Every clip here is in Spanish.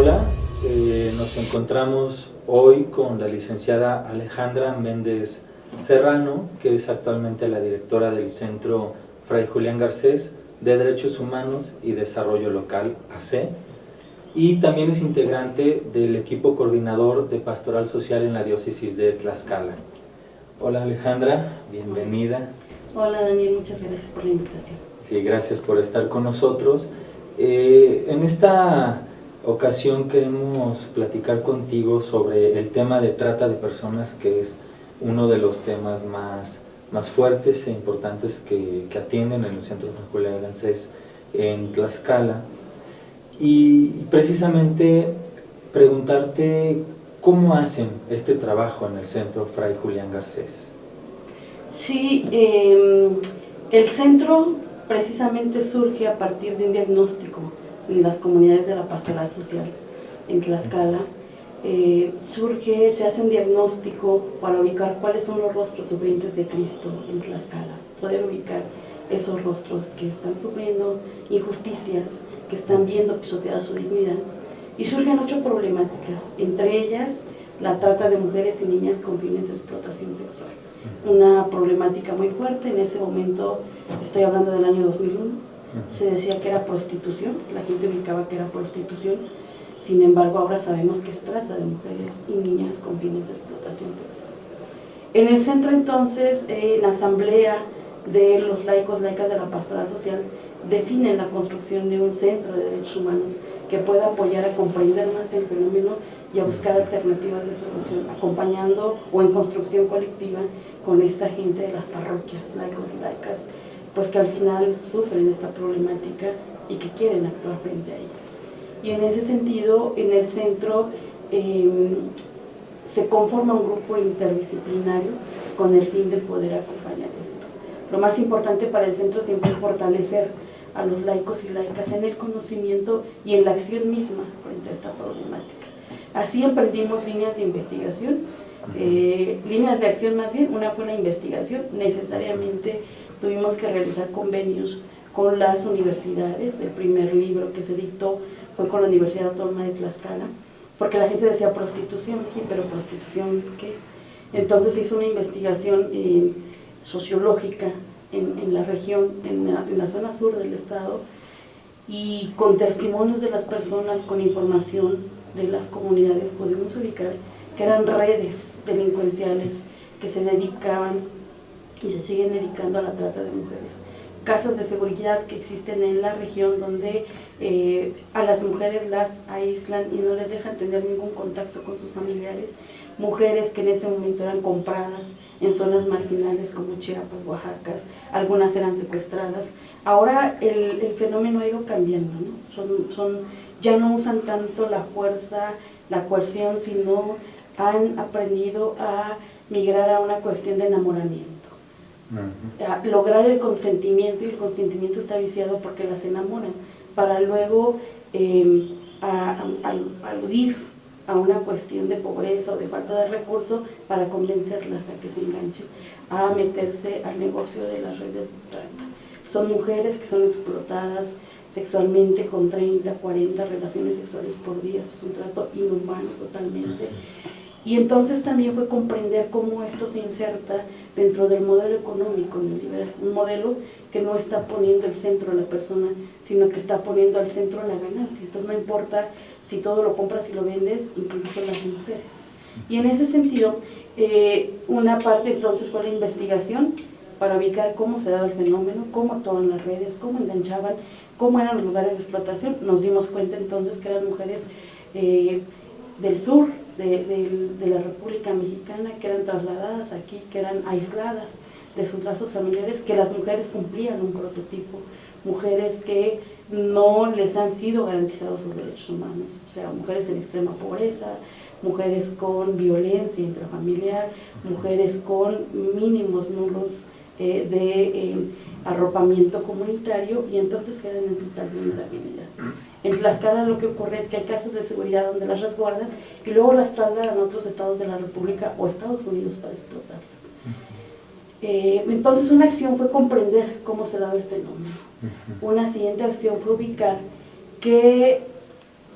Hola, nos encontramos hoy con la licenciada Alejandra Méndez Serrano, que es actualmente la directora del Centro Fray Julián Garcés de Derechos Humanos y Desarrollo Local, AC, y también es integrante del equipo coordinador de Pastoral Social en la diócesis de Tlaxcala. Hola Alejandra, bienvenida. Hola Daniel, muchas gracias por la invitación. Sí, gracias por estar con nosotros. En esta ocasión queremos platicar contigo sobre el tema de trata de personas, que es uno de los temas más fuertes e importantes que atienden en el Centro Fray Julián Garcés en Tlaxcala. Y precisamente preguntarte cómo hacen este trabajo en el Centro Fray Julián Garcés. Sí, el centro precisamente surge a partir de un diagnóstico en las comunidades de la Pastoral Social en Tlaxcala. Se hace un diagnóstico para ubicar cuáles son los rostros sufrientes de Cristo en Tlaxcala, poder ubicar esos rostros que están sufriendo injusticias, que están viendo pisoteada su dignidad, y surgen 8 problemáticas, entre ellas la trata de mujeres y niñas con fines de explotación sexual. Una problemática muy fuerte. En ese momento, estoy hablando del año 2001, se decía que era prostitución, la gente ubicaba que era prostitución, sin embargo ahora sabemos que es trata de mujeres y niñas con fines de explotación sexual. En el centro entonces, la asamblea de los laicos, laicas de la Pastoral Social, definen la construcción de un centro de derechos humanos que pueda apoyar a comprender más el fenómeno y a buscar alternativas de solución, acompañando o en construcción colectiva con esta gente de las parroquias, laicos y laicas, pues que al final sufren esta problemática y que quieren actuar frente a ella. Y en ese sentido, en el centro se conforma un grupo interdisciplinario con el fin de poder acompañar esto. Lo más importante para el centro siempre es fortalecer a los laicos y laicas en el conocimiento y en la acción misma frente a esta problemática. Así emprendimos líneas de investigación, líneas de acción más bien. Una fue la investigación. Necesariamente tuvimos que realizar convenios con las universidades. El primer libro que se dictó fue con la Universidad Autónoma de Tlaxcala, porque la gente decía prostitución, sí, pero prostitución, ¿qué? Entonces se hizo una investigación sociológica en la región, en la zona sur del estado, y con testimonios de las personas, con información de las comunidades, pudimos ubicar que eran redes delincuenciales que se dedicaban y se siguen dedicando a la trata de mujeres. Casas de seguridad que existen en la región donde a las mujeres las aíslan y no les dejan tener ningún contacto con sus familiares. Mujeres que en ese momento eran compradas en zonas marginales como Chiapas, Oaxaca, algunas eran secuestradas. Ahora el fenómeno ha ido cambiando, ¿no? Ya no usan tanto la fuerza, la coerción, sino han aprendido a migrar a una cuestión de enamoramiento. A lograr el consentimiento, y el consentimiento está viciado porque las enamoran, para luego aludir a una cuestión de pobreza o de falta de recursos para convencerlas a que se enganchen, a meterse al negocio de las redes de trata. Son mujeres que son explotadas sexualmente con 30, 40 relaciones sexuales por día. Eso es un trato inhumano totalmente. Y entonces también fue comprender cómo esto se inserta dentro del modelo económico neoliberal, un modelo que no está poniendo al centro a la persona, sino que está poniendo al centro la ganancia. Entonces no importa si todo lo compras y lo vendes, incluso las mujeres. Y en ese sentido, una parte entonces fue la investigación para ubicar cómo se daba el fenómeno, cómo actuaban las redes, cómo enganchaban, cómo eran los lugares de explotación. Nos dimos cuenta entonces que eran mujeres del sur, de la República Mexicana, que eran trasladadas aquí, que eran aisladas de sus lazos familiares, que las mujeres cumplían un prototipo, mujeres que no les han sido garantizados sus derechos humanos, o sea, mujeres en extrema pobreza, mujeres con violencia intrafamiliar, mujeres con mínimos nulos de arropamiento comunitario, y entonces quedan en total vulnerabilidad. En Tlaxcala lo que ocurre es que hay casas de seguridad donde las resguardan y luego las trasladan a otros estados de la República o Estados Unidos para explotarlas. Entonces una acción fue comprender cómo se daba el fenómeno. Una siguiente acción fue ubicar que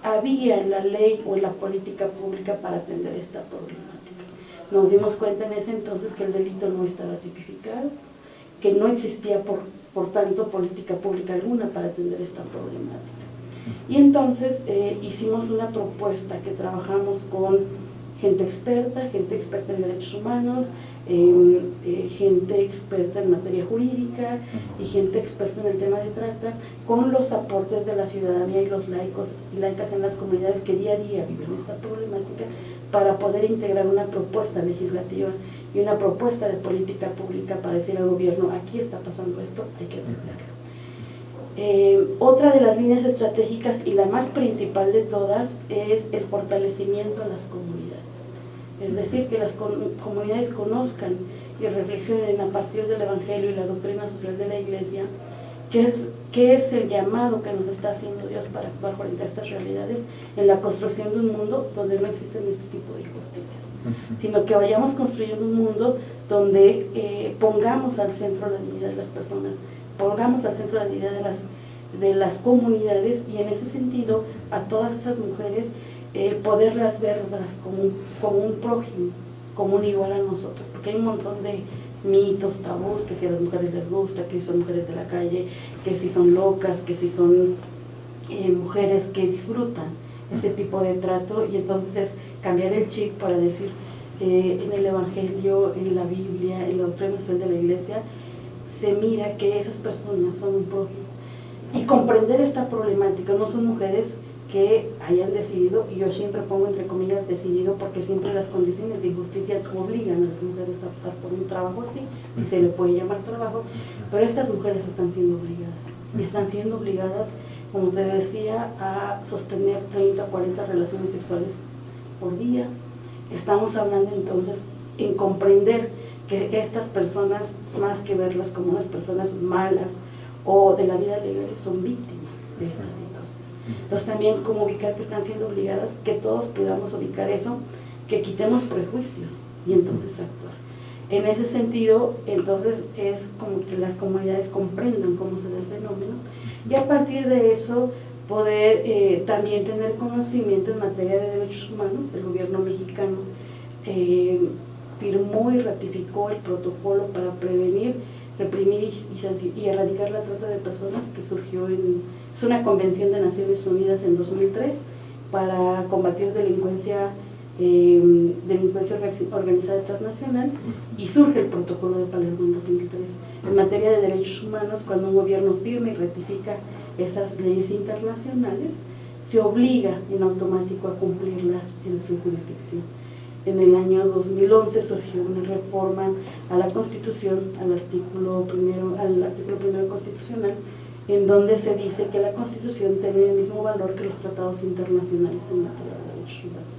había en la ley o en la política pública para atender esta problemática. Nos dimos cuenta en ese entonces que el delito no estaba tipificado, que no existía por tanto política pública alguna para atender esta problemática. Y entonces hicimos una propuesta que trabajamos con gente experta en derechos humanos, gente experta en materia jurídica y gente experta en el tema de trata, con los aportes de la ciudadanía y los laicos y laicas en las comunidades que día a día viven esta problemática, para poder integrar una propuesta legislativa y una propuesta de política pública para decir al gobierno: aquí está pasando esto, hay que atenderlo. Otra de las líneas estratégicas y la más principal de todas es el fortalecimiento a las comunidades. Es decir, que las comunidades conozcan y reflexionen a partir del Evangelio y la doctrina social de la Iglesia qué es el llamado que nos está haciendo Dios para actuar frente a estas realidades en la construcción de un mundo donde no existen este tipo de injusticias, sino que vayamos construyendo un mundo donde pongamos al centro la dignidad de las personas, pongamos al centro la dignidad de las comunidades, y en ese sentido a todas esas mujeres poderlas verlas como un prójimo, como un igual a nosotros, porque hay un montón de mitos, tabús, que si a las mujeres les gusta, que si son mujeres de la calle, que si son locas, que si son mujeres que disfrutan ese tipo de trato. Y entonces cambiar el chip para decir en el Evangelio, en la Biblia, en la doctrina social de la Iglesia, se mira que esas personas son un prójimo, y comprender esta problemática. No son mujeres que hayan decidido, y yo siempre pongo entre comillas decidido, porque siempre las condiciones de injusticia obligan a las mujeres a optar por un trabajo así, si se le puede llamar trabajo, pero estas mujeres están siendo obligadas, y están siendo obligadas, como te decía, a sostener 30 o 40 relaciones sexuales por día. Estamos hablando entonces en comprender que estas personas, más que verlas como unas personas malas o de la vida alegre, son víctimas de esta situación. Entonces también como ubicar que están siendo obligadas, que todos podamos ubicar eso, que quitemos prejuicios y entonces actuar. En ese sentido, entonces es como que las comunidades comprendan cómo se da el fenómeno, y a partir de eso poder también tener conocimiento en materia de derechos humanos. El gobierno mexicano firmó y ratificó el protocolo para prevenir, reprimir y erradicar la trata de personas, que surgió es una convención de Naciones Unidas en 2003 para combatir delincuencia organizada transnacional, y surge el protocolo de Palermo en 2003. En materia de derechos humanos, cuando un gobierno firma y ratifica esas leyes internacionales, se obliga en automático a cumplirlas en su jurisdicción. En el año 2011 surgió una reforma a la Constitución, al artículo primero constitucional, en donde se dice que la Constitución tiene el mismo valor que los tratados internacionales en materia de derechos humanos.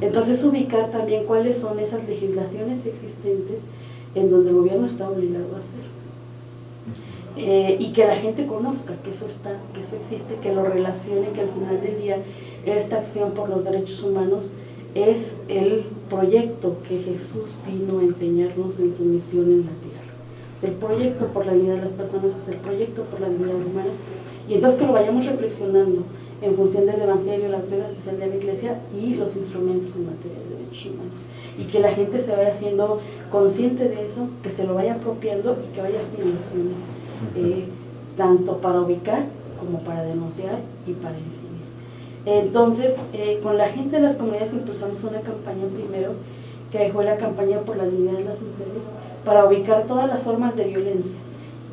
Entonces ubicar también cuáles son esas legislaciones existentes en donde el gobierno está obligado a hacer. Y que la gente conozca que eso está, que eso existe, que lo relacione, que al final del día esta acción por los derechos humanos es el proyecto que Jesús vino a enseñarnos en su misión en la tierra. El proyecto por la dignidad de las personas es el proyecto por la dignidad humana, y entonces que lo vayamos reflexionando en función del Evangelio, la doctrina social de la Iglesia y los instrumentos en materia de derechos humanos, y que la gente se vaya siendo consciente de eso, que se lo vaya apropiando y que vaya haciendo acciones tanto para ubicar como para denunciar y para incidir. Entonces, con la gente de las comunidades impulsamos una campaña primero, que fue la campaña por la dignidad de las mujeres, para ubicar todas las formas de violencia,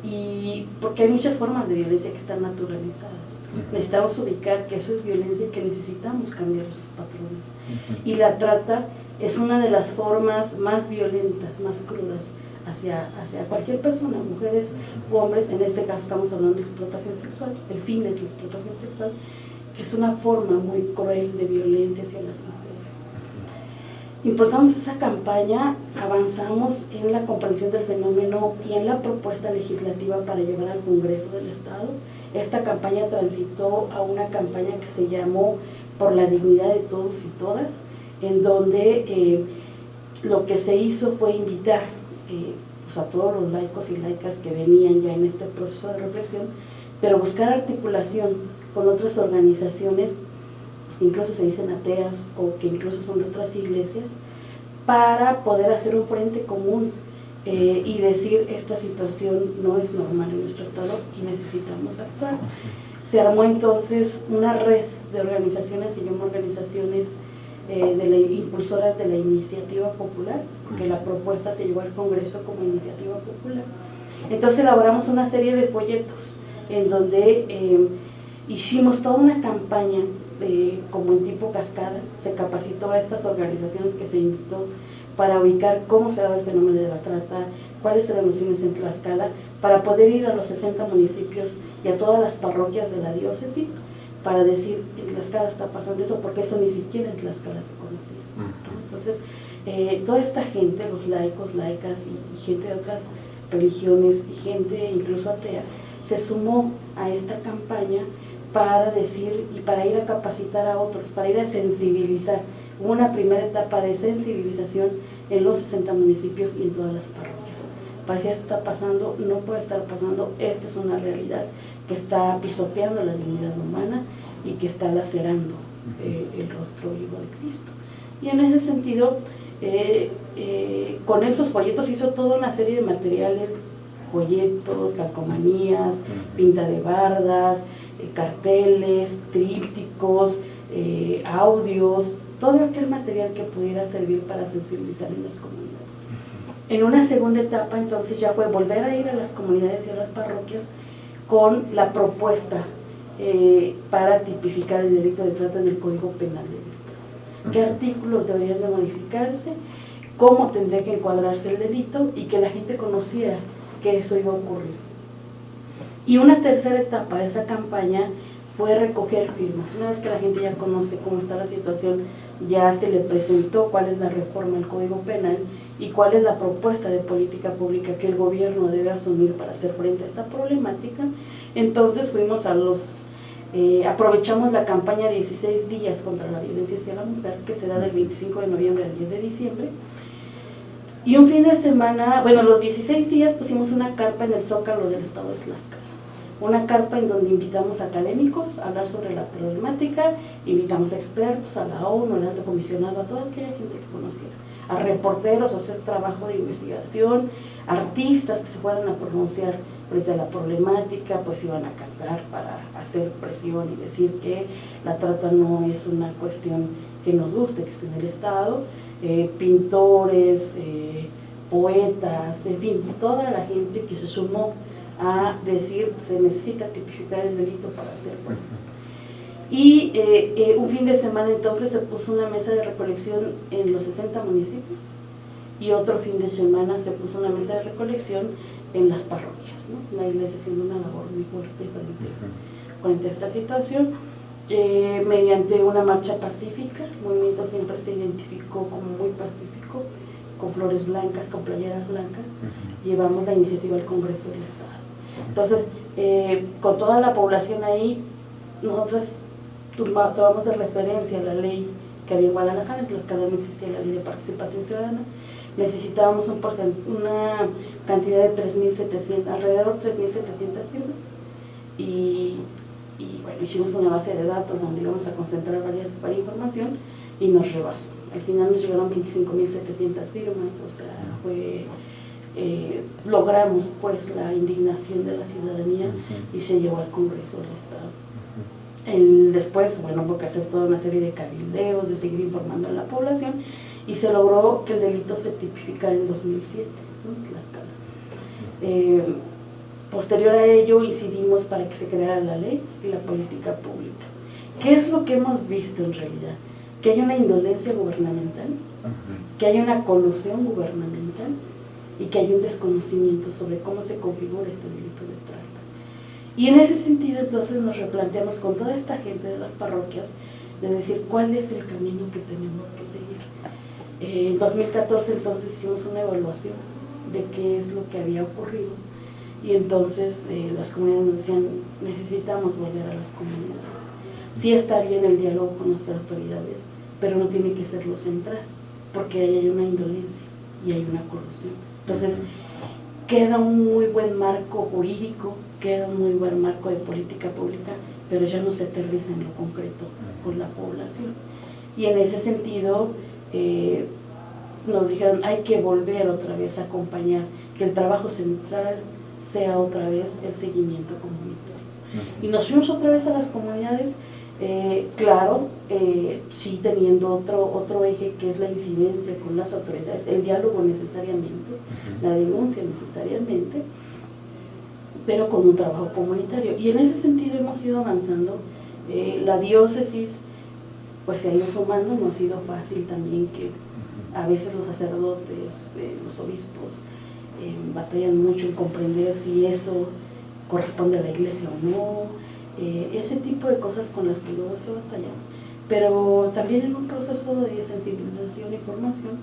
y porque hay muchas formas de violencia que están naturalizadas. Necesitamos ubicar que eso es violencia y que necesitamos cambiar esos patrones. Y la trata es una de las formas más violentas, más crudas hacia cualquier persona, mujeres u hombres. En este caso estamos hablando de explotación sexual, el fin es la explotación sexual, que es una forma muy cruel de violencia hacia las mujeres. Impulsamos esa campaña, avanzamos en la comprensión del fenómeno y en la propuesta legislativa para llevar al Congreso del Estado. Esta campaña transitó a una campaña que se llamó Por la dignidad de todos y todas, en donde lo que se hizo fue invitar pues a todos los laicos y laicas que venían ya en este proceso de reflexión, pero buscar articulación con otras organizaciones, pues incluso se dicen ateas o que incluso son de otras iglesias, para poder hacer un frente común y decir esta situación no es normal en nuestro estado y necesitamos actuar. Se armó entonces una red de organizaciones, se llama Organizaciones Impulsoras de la Iniciativa Popular, porque la propuesta se llevó al Congreso como Iniciativa Popular. Entonces elaboramos una serie de folletos en donde hicimos toda una campaña como en tipo cascada, se capacitó a estas organizaciones que se invitó para ubicar cómo se daba el fenómeno de la trata, cuáles eran los fines en Tlaxcala, para poder ir a los 60 municipios y a todas las parroquias de la diócesis para decir, en Tlaxcala está pasando eso, porque eso ni siquiera en Tlaxcala se conocía. Entonces, toda esta gente, los laicos, laicas y gente de otras religiones y gente incluso atea, se sumó a esta campaña para decir y para ir a capacitar a otros, para ir a sensibilizar. Hubo una primera etapa de sensibilización en los 60 municipios y en todas las parroquias. Parecía que está pasando, no puede estar pasando, esta es una realidad que está pisoteando la dignidad humana y que está lacerando el rostro vivo de Cristo. Y en ese sentido, con esos folletos hizo toda una serie de materiales, folletos, calcomanías, pinta de bardas, carteles, trípticos, audios, todo aquel material que pudiera servir para sensibilizar en las comunidades. En una segunda etapa entonces ya fue volver a ir a las comunidades y a las parroquias con la propuesta para tipificar el delito de trata en el Código Penal del Estado. ¿Qué artículos deberían de modificarse? ¿Cómo tendría que encuadrarse el delito? Y que la gente conociera que eso iba a ocurrir. Y una tercera etapa de esa campaña fue recoger firmas. Una vez que la gente ya conoce cómo está la situación, ya se le presentó cuál es la reforma al Código Penal y cuál es la propuesta de política pública que el gobierno debe asumir para hacer frente a esta problemática. Entonces fuimos a aprovechamos la campaña 16 días contra la violencia hacia la mujer, que se da del 25 de noviembre al 10 de diciembre, y un fin de semana, bueno, los 16 días pusimos una carpa en el Zócalo del estado de Tlaxcala. Una carpa en donde invitamos a académicos a hablar sobre la problemática, invitamos a expertos, a la ONU, al alto comisionado, a toda aquella gente que conociera, a reporteros a hacer trabajo de investigación, artistas que se fueran a pronunciar frente a la problemática, pues iban a cantar para hacer presión y decir que la trata no es una cuestión que nos guste, que esté en el Estado, pintores, poetas, en fin, toda la gente que se sumó a decir se necesita tipificar el delito para hacer pruebas. Y un fin de semana entonces se puso una mesa de recolección en los 60 municipios y otro fin de semana se puso una mesa de recolección en las parroquias, ¿no? La iglesia haciendo una labor muy fuerte frente a esta situación, mediante una marcha pacífica. El movimiento siempre se identificó como muy pacífico, con flores blancas, con playeras blancas. Llevamos la iniciativa al Congreso del Estado. Entonces, con toda la población ahí, nosotros tomamos de referencia la ley que había en Guadalajara. En Tlaxcala no existía la ley de participación ciudadana. Necesitábamos una cantidad de 3.700, alrededor de 3.700 firmas, y bueno, hicimos una base de datos donde íbamos a concentrar varias información y nos rebasó. Al final nos llegaron 25.700 firmas, o sea, logramos pues la indignación de la ciudadanía y se llevó al Congreso del Estado. Después, bueno, hubo que hacer toda una serie de cabildeos, de seguir informando a la población, y se logró que el delito se tipificara en 2007, ¿no? En Tlaxcala. Posterior a ello incidimos para que se creara la ley y la política pública. ¿Qué es lo que hemos visto en realidad? Que hay una indolencia gubernamental, que hay una colusión gubernamental y que hay un desconocimiento sobre cómo se configura este delito de trata. Y en ese sentido entonces nos replanteamos con toda esta gente de las parroquias de decir cuál es el camino que tenemos que seguir. En 2014 entonces hicimos una evaluación de qué es lo que había ocurrido, y entonces las comunidades nos decían, necesitamos volver a las comunidades. Sí está bien el diálogo con las autoridades, pero no tiene que ser lo central, porque ahí hay una indolencia y hay una corrupción. Entonces queda un muy buen marco jurídico, queda un muy buen marco de política pública, pero ya no se aterriza en lo concreto con la población. Y en ese sentido nos dijeron, hay que volver otra vez a acompañar, que el trabajo central sea otra vez el seguimiento comunitario. Y nos fuimos otra vez a las comunidades, claro, sí teniendo otro eje que es la incidencia con las autoridades, el diálogo necesariamente, la denuncia necesariamente, pero con un trabajo comunitario. Y en ese sentido hemos ido avanzando. La diócesis pues se ha ido sumando, no ha sido fácil también, que a veces los sacerdotes, los obispos, batallan mucho en comprender si eso corresponde a la iglesia o no, ese tipo de cosas con las que luego se batallan. Pero también en un proceso de sensibilización y formación,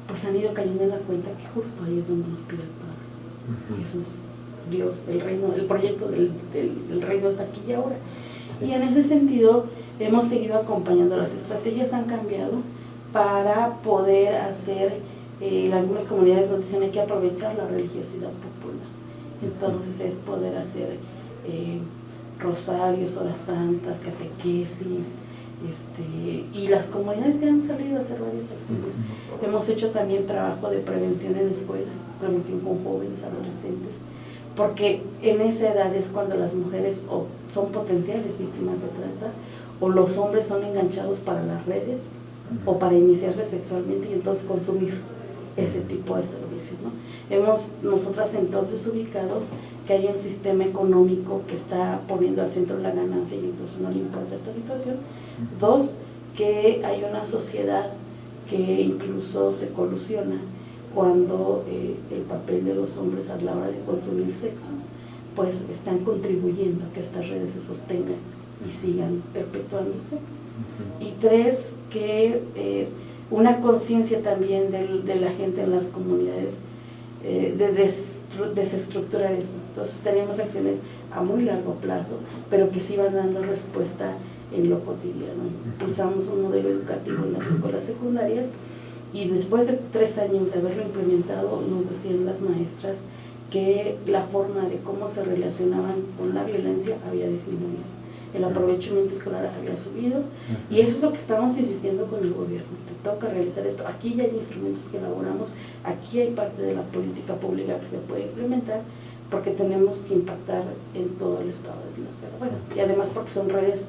pues han ido cayendo en la cuenta que justo ahí es donde nos pide el Padre. Jesús, Dios, el reino, el proyecto del reino está aquí y ahora. Y en ese sentido hemos seguido acompañando, las estrategias han cambiado para poder hacer, algunas comunidades nos dicen hay que aprovechar la religiosidad popular, entonces es poder hacer rosarios, horas santas, catequesis, y las comunidades ya han salido a hacer varios acciones. Hemos hecho también trabajo de prevención en escuelas, prevención con jóvenes, adolescentes, porque en esa edad es cuando las mujeres o son potenciales víctimas de trata, o los hombres son enganchados para las redes o para iniciarse sexualmente y entonces consumir ese tipo de servicios, ¿no? Hemos nosotras entonces ubicado que hay un sistema económico que está poniendo al centro la ganancia y entonces no le importa esta situación. Dos, que hay una sociedad que incluso se colusiona cuando el papel de los hombres a la hora de consumir sexo, pues están contribuyendo a que estas redes se sostengan y sigan perpetuándose. Y tres, que una conciencia también de la gente en las comunidades de desestructurar esto. Entonces tenemos acciones a muy largo plazo, pero que sí van dando respuesta en lo cotidiano. Impulsamos un modelo educativo en las escuelas secundarias y después de 3 años de haberlo implementado, nos decían las maestras que la forma de cómo se relacionaban con la violencia había disminuido. El aprovechamiento escolar había subido y eso es lo que estamos insistiendo con el gobierno. Te toca realizar esto. Aquí ya hay instrumentos que elaboramos, aquí hay parte de la política pública que se puede implementar porque tenemos que impactar en todo el estado de Tlaxcala. Bueno, y además porque son redes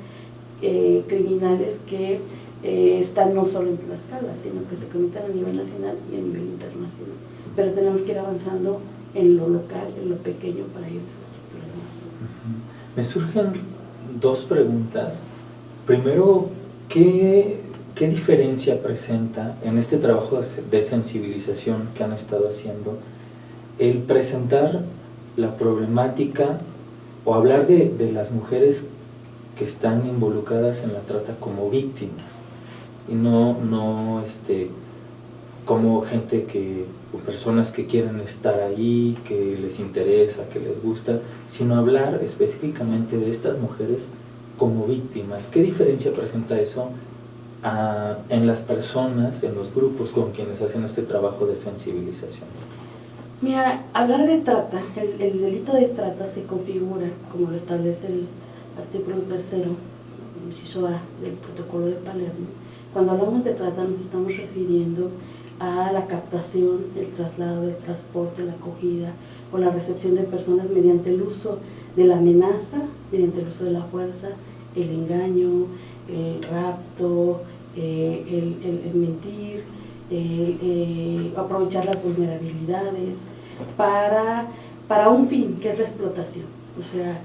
criminales que están no solo en Tlaxcala, sino que se cometen a nivel nacional y a nivel internacional. Pero tenemos que ir avanzando en lo local, en lo pequeño para ir estructurando más. Me surgen 2 preguntas. Primero, ¿qué diferencia presenta en este trabajo de sensibilización que han estado haciendo el presentar la problemática o hablar de las mujeres que están involucradas en la trata como víctimas y no como gente o personas que quieren estar ahí, que les interesa, que les gusta, sino hablar específicamente de estas mujeres como víctimas? ¿Qué diferencia presenta eso en las personas, en los grupos con quienes hacen este trabajo de sensibilización? Mira, hablar de trata, el delito de trata se configura, como lo establece el artículo 3º, inciso A del protocolo de Palermo. Cuando hablamos de trata nos estamos refiriendo a la captación, el traslado, el transporte, la acogida o la recepción de personas mediante el uso de la amenaza, mediante el uso de la fuerza, el engaño, el rapto, el mentir, aprovechar las vulnerabilidades para un fin, que es la explotación. O sea,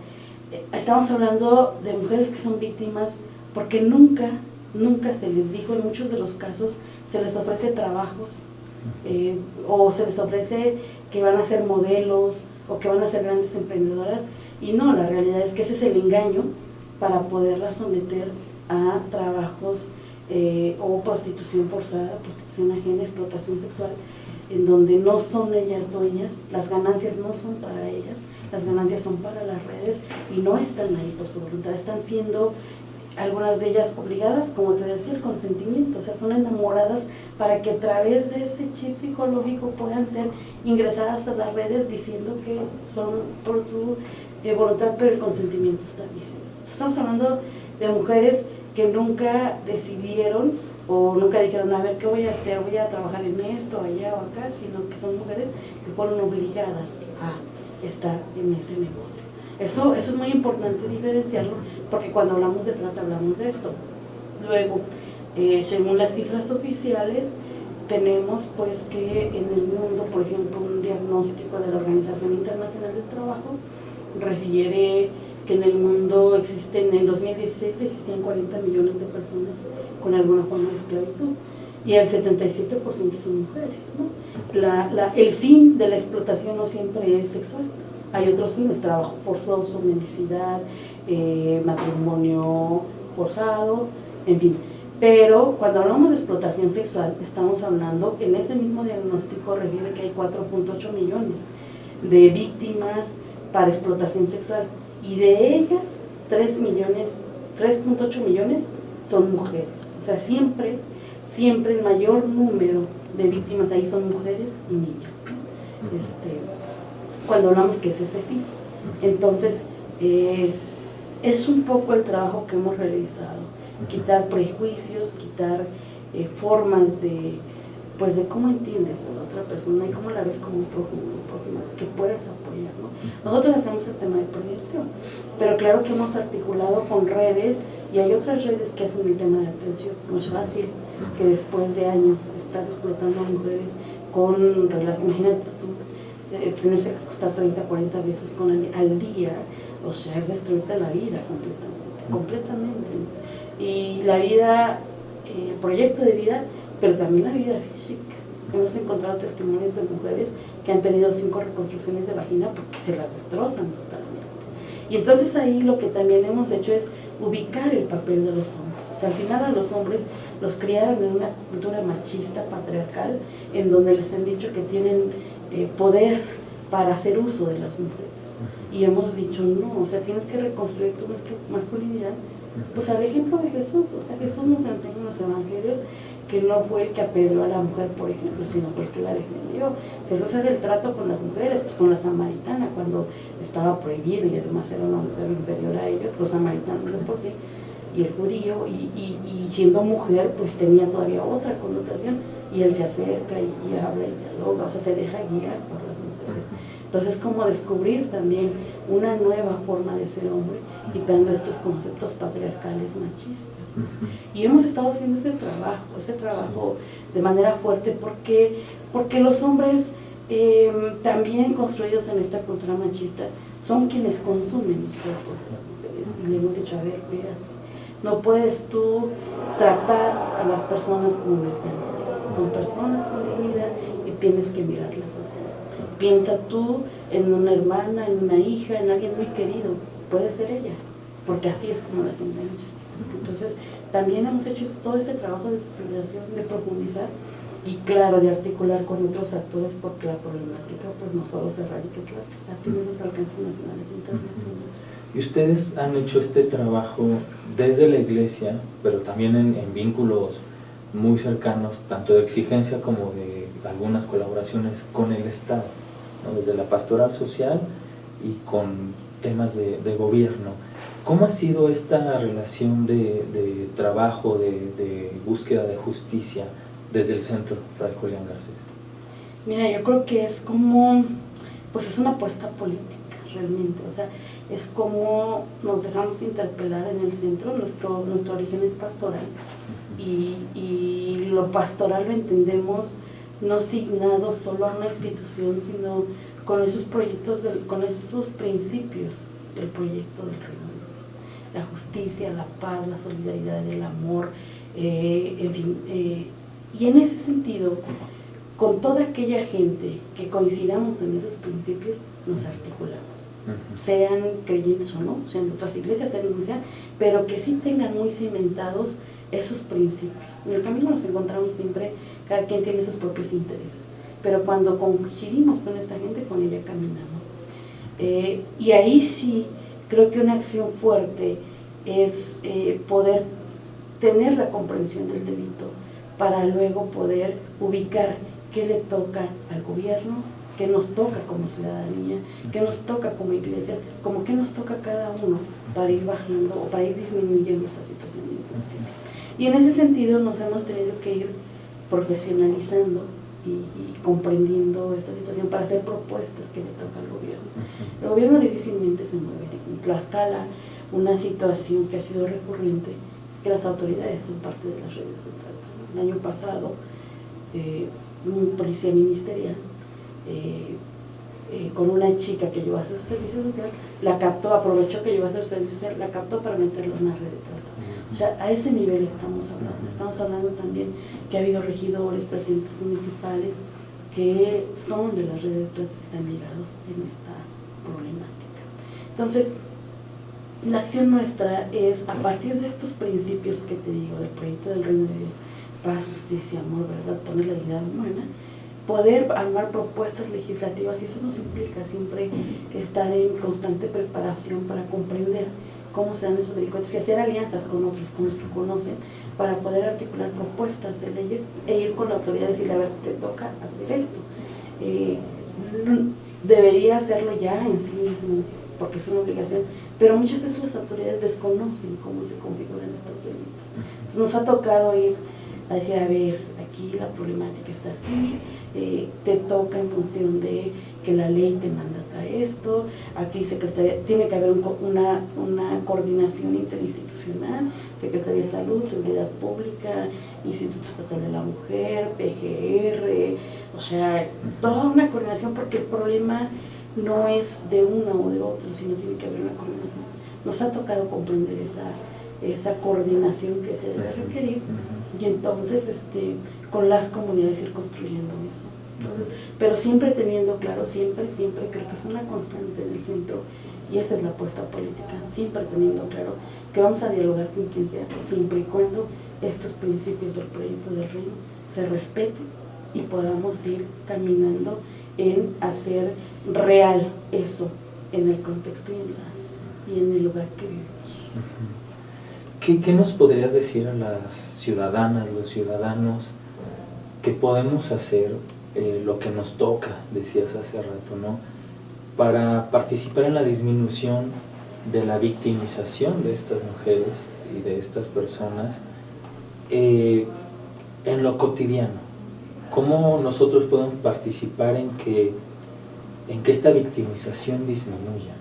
estamos hablando de mujeres que son víctimas porque nunca se les dijo, en muchos de los casos se les ofrece trabajos o se les ofrece que van a ser modelos o que van a ser grandes emprendedoras y no, la realidad es que ese es el engaño para poderlas someter a trabajos o prostitución forzada, prostitución ajena, explotación sexual, en donde no son ellas dueñas, las ganancias no son para ellas, las ganancias son para las redes y no están ahí por su voluntad, están siendo algunas de ellas obligadas, como te decía, el consentimiento, o sea, son enamoradas para que a través de ese chip psicológico puedan ser ingresadas a las redes diciendo que son por su voluntad, pero el consentimiento está visible. Estamos hablando de mujeres que nunca decidieron o nunca dijeron, a ver, ¿qué voy a hacer? Voy a trabajar en esto, allá o acá, sino que son mujeres que fueron obligadas a estar en ese negocio. Eso es muy importante diferenciarlo, porque cuando hablamos de trata hablamos de esto. Luego, según las cifras oficiales, tenemos pues que en el mundo, por ejemplo, un diagnóstico de la Organización Internacional del Trabajo refiere que en el mundo en 2016 existían 40 millones de personas con alguna forma de esclavitud y el 77% son mujeres, ¿no? El fin de la explotación no siempre es sexual, hay otros fines, trabajo forzoso, mendicidad, matrimonio forzado, en fin. Pero cuando hablamos de explotación sexual, estamos hablando, en ese mismo diagnóstico refiere que hay 4.8 millones de víctimas para explotación sexual, y de ellas 3.8 millones son mujeres. O sea, siempre el mayor número de víctimas ahí son mujeres y niños, ¿no? Cuando hablamos que es ese fin. Entonces, es un poco el trabajo que hemos realizado, quitar prejuicios, quitar formas de cómo entiendes a la otra persona y cómo la ves como un prójimo que puedes apoyar, ¿no? Nosotros hacemos el tema de prevención, pero claro que hemos articulado con redes, y hay otras redes que hacen el tema de atención. No es fácil que después de años estar explotando a mujeres con relación, imagínate tú, tenerse que acostar 30, 40 veces al día, o sea, es destruirte la vida completamente. Y la vida, el proyecto de vida, pero también la vida física. Hemos encontrado testimonios de mujeres que han tenido 5 reconstrucciones de vagina porque se las destrozan totalmente. Y entonces ahí lo que también hemos hecho es ubicar el papel de los hombres. O sea, al final a los hombres los criaron en una cultura machista, patriarcal, en donde les han dicho que tienen poder para hacer uso de las mujeres. Y hemos dicho, no, o sea, tienes que reconstruir tu masculinidad, pues al ejemplo de Jesús. O sea, Jesús nos enseña en los evangelios que no fue el que apedreó a la mujer, por ejemplo, sino fue el que la defendió. Jesús era el trato con las mujeres, pues con la samaritana, cuando estaba prohibido y además era una mujer inferior a ellos, los samaritanos de por sí, y el judío, y siendo mujer, pues tenía todavía otra connotación, y él se acerca y habla y dialoga, o sea, se deja guiar por las mujeres. Entonces, como descubrir también una nueva forma de ser hombre, quitando estos conceptos patriarcales machistas. Y hemos estado haciendo ese trabajo de manera fuerte, porque los hombres, también construidos en esta cultura machista, son quienes consumen los cuerpos de las mujeres. Y le hemos dicho, a ver, espérate, no puedes tú tratar a las personas como mercancías, son personas con dignidad y tienes que mirarlas así. Piensa tú en una hermana, en una hija, en alguien muy querido, puede ser ella, porque así es como las enganchan. Entonces, también hemos hecho todo ese trabajo de estudiación, de profundizar y, claro, de articular con otros actores, porque la problemática pues no solo se radica en Tlaxcala, tiene sus alcances nacionales e internacionales. Y ustedes han hecho este trabajo desde la iglesia, pero también en vínculos muy cercanos, tanto de exigencia como de algunas colaboraciones con el Estado, ¿no? Desde la pastoral social y con temas de gobierno. ¿Cómo ha sido esta relación de trabajo, de búsqueda de justicia desde el Centro Fray Julián Garcés? Mira, yo creo que es como, pues es una apuesta política realmente, o sea, es como nos dejamos interpelar en el centro. Nuestro origen es pastoral, y lo pastoral lo entendemos no asignado solo a una institución, sino con esos proyectos, con esos principios del proyecto del Reino de Dios: la justicia, la paz, la solidaridad, el amor, en fin, y en ese sentido, con toda aquella gente que coincidamos en esos principios, nos articulamos. Sean creyentes o no, sean de otras iglesias, sean donde sean, pero que sí tengan muy cimentados esos principios. En el camino nos encontramos siempre, cada quien tiene sus propios intereses, pero cuando coincidimos con esta gente, con ella caminamos. Y ahí sí creo que una acción fuerte es poder tener la comprensión del delito, para luego poder ubicar qué le toca al gobierno, qué qué nos toca como ciudadanía, qué nos toca como iglesias, como qué nos toca cada uno para ir bajando o para ir disminuyendo esta situación de injusticia. Y en ese sentido nos hemos tenido que ir profesionalizando y comprendiendo esta situación para hacer propuestas que le toca al gobierno. El gobierno difícilmente se mueve. En Tlaxcala, una situación que ha sido recurrente es que las autoridades son parte de las redes de trata. El año pasado, un policía ministerial con una chica que llevó a hacer su servicio social, la captó, aprovechó que llevó a hacer su servicio social, la captó para meterlo en una red de trata. O sea, a ese nivel estamos hablando también que ha habido regidores, presidentes municipales que son de las redes de trata y están ligados en esta problemática. Entonces, la acción nuestra es, a partir de estos principios que te digo, del proyecto del Reino de Dios, paz, justicia, amor, verdad, poner la dignidad humana, poder armar propuestas legislativas, y eso nos implica siempre estar en constante preparación para comprender cómo se dan esos vericuetos y hacer alianzas con otros, con los que conocen, para poder articular propuestas de leyes e ir con la autoridad y decirle, a ver, te toca hacer esto. Debería hacerlo ya en sí mismo, porque es una obligación, pero muchas veces las autoridades desconocen cómo se configuran estos delitos. Entonces nos ha tocado ir a decir, a ver, aquí la problemática está así, te toca en función de que la ley te manda a esto, a ti Secretaría, tiene que haber una coordinación interinstitucional, Secretaría de Salud, Seguridad Pública, Instituto Estatal de la Mujer, PGR, o sea, toda una coordinación, porque el problema no es de uno o de otro, sino tiene que haber una coordinación. Nos ha tocado comprender esa coordinación que se debe requerir, y entonces con las comunidades ir construyendo eso. Entonces, pero siempre teniendo claro, siempre creo que es una constante del centro, y esa es la apuesta política, siempre teniendo claro que vamos a dialogar con quien sea, siempre y cuando estos principios del proyecto del reino se respeten y podamos ir caminando en hacer real eso en el contexto y en el lugar que vivimos. ¿Qué nos podrías decir a las ciudadanas, los ciudadanos, que podemos hacer lo que nos toca, decías hace rato, ¿no?, para participar en la disminución de la victimización de estas mujeres y de estas personas en lo cotidiano? ¿Cómo nosotros podemos participar en que esta victimización disminuya?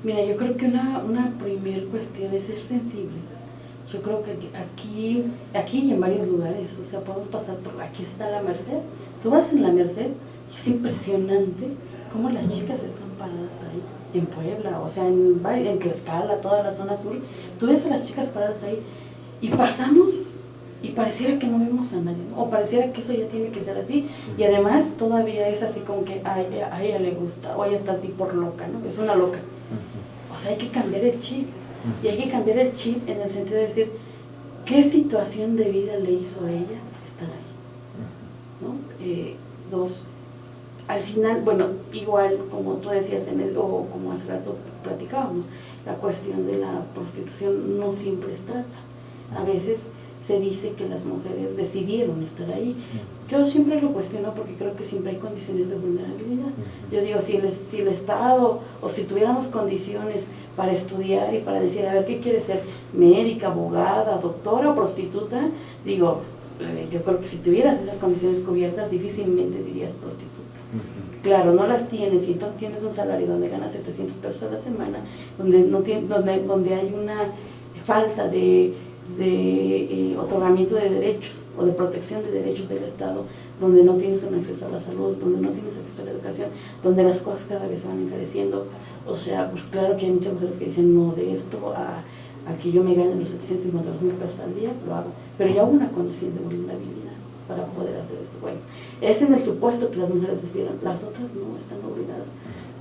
Mira, yo creo que una primer cuestión es ser sensibles. Yo creo que aquí y en varios lugares, o sea, podemos pasar por, aquí está la Merced, tú vas en la Merced y es impresionante cómo las chicas están paradas ahí, en Puebla, o sea, en Tlaxcala, toda la zona sur, tú ves a las chicas paradas ahí y pasamos y pareciera que no vemos a nadie, ¿no? O pareciera que eso ya tiene que ser así, y además todavía es así como que a ella le gusta, o ella está así por loca, ¿no? Es una loca. O sea, hay que cambiar el chip, y hay que cambiar el chip en el sentido de decir, ¿qué situación de vida le hizo a ella estar ahí? ¿No? Dos, al final, bueno, igual como tú decías, o como hace rato platicábamos, la cuestión de la prostitución no siempre es trata. A veces se dice que las mujeres decidieron estar ahí. Yo siempre lo cuestiono porque creo que siempre hay condiciones de vulnerabilidad. Yo digo, si el Estado, o si tuviéramos condiciones para estudiar y para decir, a ver, ¿qué quiere ser? ¿Médica, abogada, doctora o prostituta? Digo, yo creo que si tuvieras esas condiciones cubiertas, difícilmente dirías prostituta. Claro, no las tienes, y entonces tienes un salario donde ganas 700 pesos a la semana, donde hay una falta de otorgamiento de derechos o de protección de derechos del Estado, donde no tienes un acceso a la salud, donde no tienes acceso a la educación, donde las cosas cada vez se van encareciendo. O sea, pues claro que hay muchas mujeres que dicen, no, de esto a que yo me gane los 752,000 pesos al día, lo hago. Pero ya hubo una condición de vulnerabilidad para poder hacer eso. Bueno, es en el supuesto que las mujeres decidieron, las otras no están obligadas.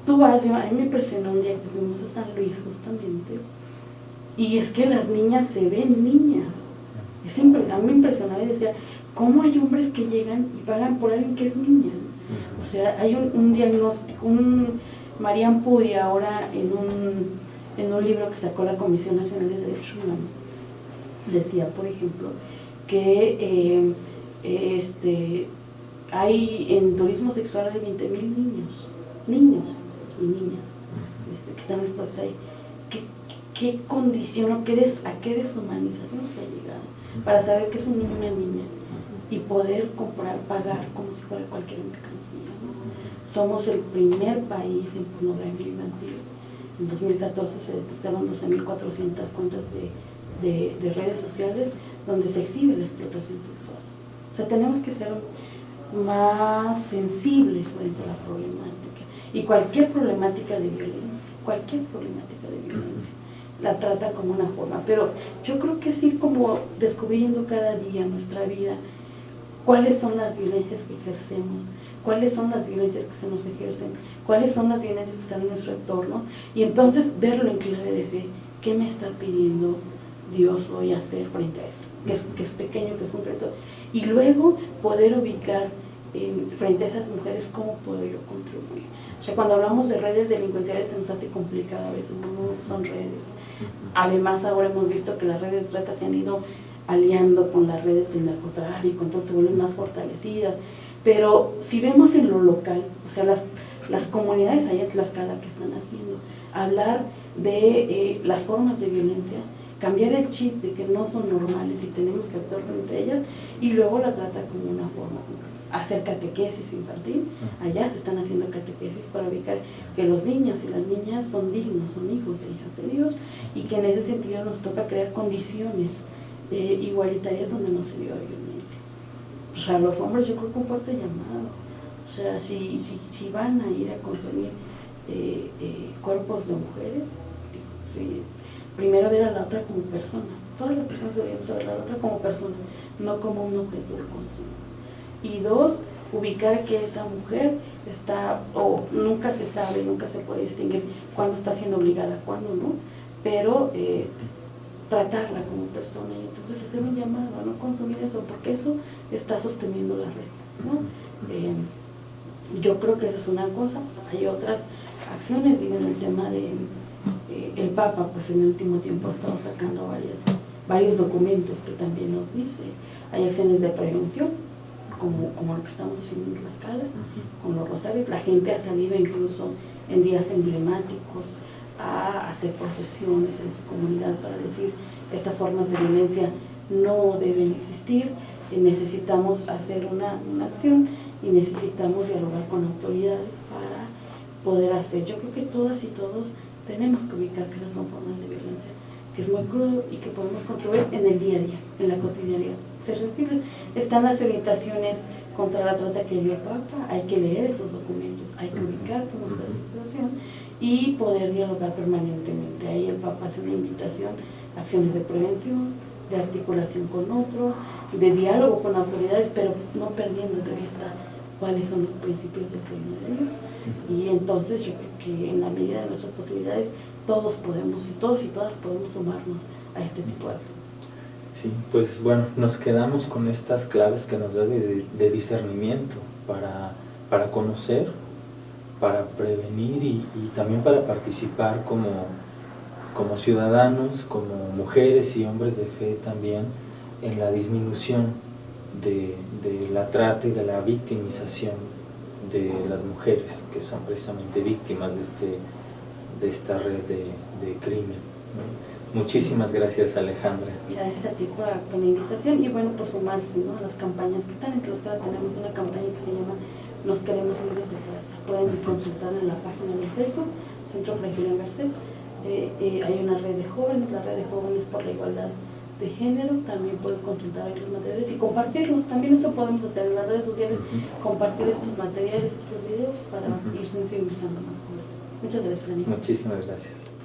Tú vas, a mí me impresionó un día que fuimos a San Luis justamente, y es que las niñas se ven niñas. A mí me impresionaba y decía, ¿cómo hay hombres que llegan y pagan por alguien que es niña? O sea, hay un diagnóstico, Marian Pudi ahora en un libro que sacó la Comisión Nacional de Derechos Humanos, decía, por ejemplo, que hay en turismo sexual hay 20,000 niños y niñas que están expuestos ahí. ¿Qué condición o a qué deshumanización se ha llegado para saber que es un niño y una niña y poder pagar como si fuera cualquier mercancía, ¿no? Somos el primer país en pornografía infantil. En 2014 se detectaron 12,400 cuentas de redes sociales donde se exhibe la explotación sexual. O sea, tenemos que ser más sensibles frente a la problemática. Y cualquier problemática de violencia, la trata como una forma. Pero yo creo que es ir como descubriendo cada día en nuestra vida cuáles son las violencias que ejercemos, cuáles son las violencias que se nos ejercen, cuáles son las violencias que están en nuestro entorno, y entonces verlo en clave de fe. ¿Qué me está pidiendo Dios voy a hacer frente a eso? Que es pequeño, que es concreto. Y luego poder ubicar frente a esas mujeres cómo puedo yo contribuir. O sea, cuando hablamos de redes delincuenciales se nos hace complicado a veces, no son redes. Además, ahora hemos visto que las redes de trata se han ido aliando con las redes del narcotráfico, entonces se vuelven más fortalecidas. Pero si vemos en lo local, o sea, las comunidades allá en Tlaxcala que están haciendo, hablar de las formas de violencia, cambiar el chip de que no son normales y tenemos que actuar frente a ellas, y luego la trata como una forma, hacer catequesis infantil. Allá se están haciendo catequesis para ubicar que los niños y las niñas son dignos, son hijos e hijas de Dios, y que en ese sentido nos toca crear condiciones igualitarias donde no se viva violencia. O sea, los hombres yo creo que un fuerte llamado. O sea, si van a ir a consumir cuerpos de mujeres, sí, primero ver a la otra como persona. Todas las personas deberíamos ver a la otra como persona, no como un objeto de consumo. Y dos, ubicar que esa mujer está, o nunca se sabe, nunca se puede distinguir cuándo está siendo obligada, cuándo no, pero tratarla como persona, y entonces hacer un llamado a no consumir eso, porque eso está sosteniendo la red, ¿no? Yo creo que esa es una cosa. Hay otras acciones, digo, en el tema de el Papa, pues en el último tiempo ha estado sacando varios documentos que también nos dice, hay acciones de prevención, como lo que estamos haciendo en Tlaxcala, con los rosarios. La gente ha salido incluso en días emblemáticos a hacer procesiones en su comunidad para decir estas formas de violencia no deben existir, necesitamos hacer una acción y necesitamos dialogar con autoridades para poder hacer. Yo creo que todas y todos tenemos que ubicar que esas son formas de violencia, que es muy crudo y que podemos contribuir en el día a día, en la cotidianidad. Ser sensibles. Están las orientaciones contra la trata que dio el Papa, hay que leer esos documentos, hay que ubicar cómo está la situación y poder dialogar permanentemente. Ahí el Papa hace una invitación a acciones de prevención, de articulación con otros, de diálogo con autoridades, pero no perdiendo de vista cuáles son los principios del reino de Dios. Y entonces yo creo que en la medida de nuestras posibilidades todos podemos, y todos y todas podemos sumarnos a este tipo de acciones. Sí, pues bueno, nos quedamos con estas claves que nos da de discernimiento para conocer, para prevenir y también para participar como ciudadanos, como mujeres y hombres de fe también en la disminución de la trata y de la victimización de las mujeres que son precisamente víctimas de esta red de crimen, ¿no? Muchísimas gracias, Alejandra. Gracias a ti por la invitación y bueno, pues sumarse, ¿no?, a las campañas que están en Tlaxcala. Tenemos una campaña que se llama Nos queremos libres de trata. Pueden consultar en la página de Facebook, Centro Fragile Garcés. Hay una red de jóvenes, la red de jóvenes por la igualdad de género. También pueden consultar ahí los materiales y compartirlos. También eso podemos hacer en las redes sociales, compartir estos materiales, estos videos para ir sensibilizando más. Muchas gracias, Aníbal. Muchísimas gracias.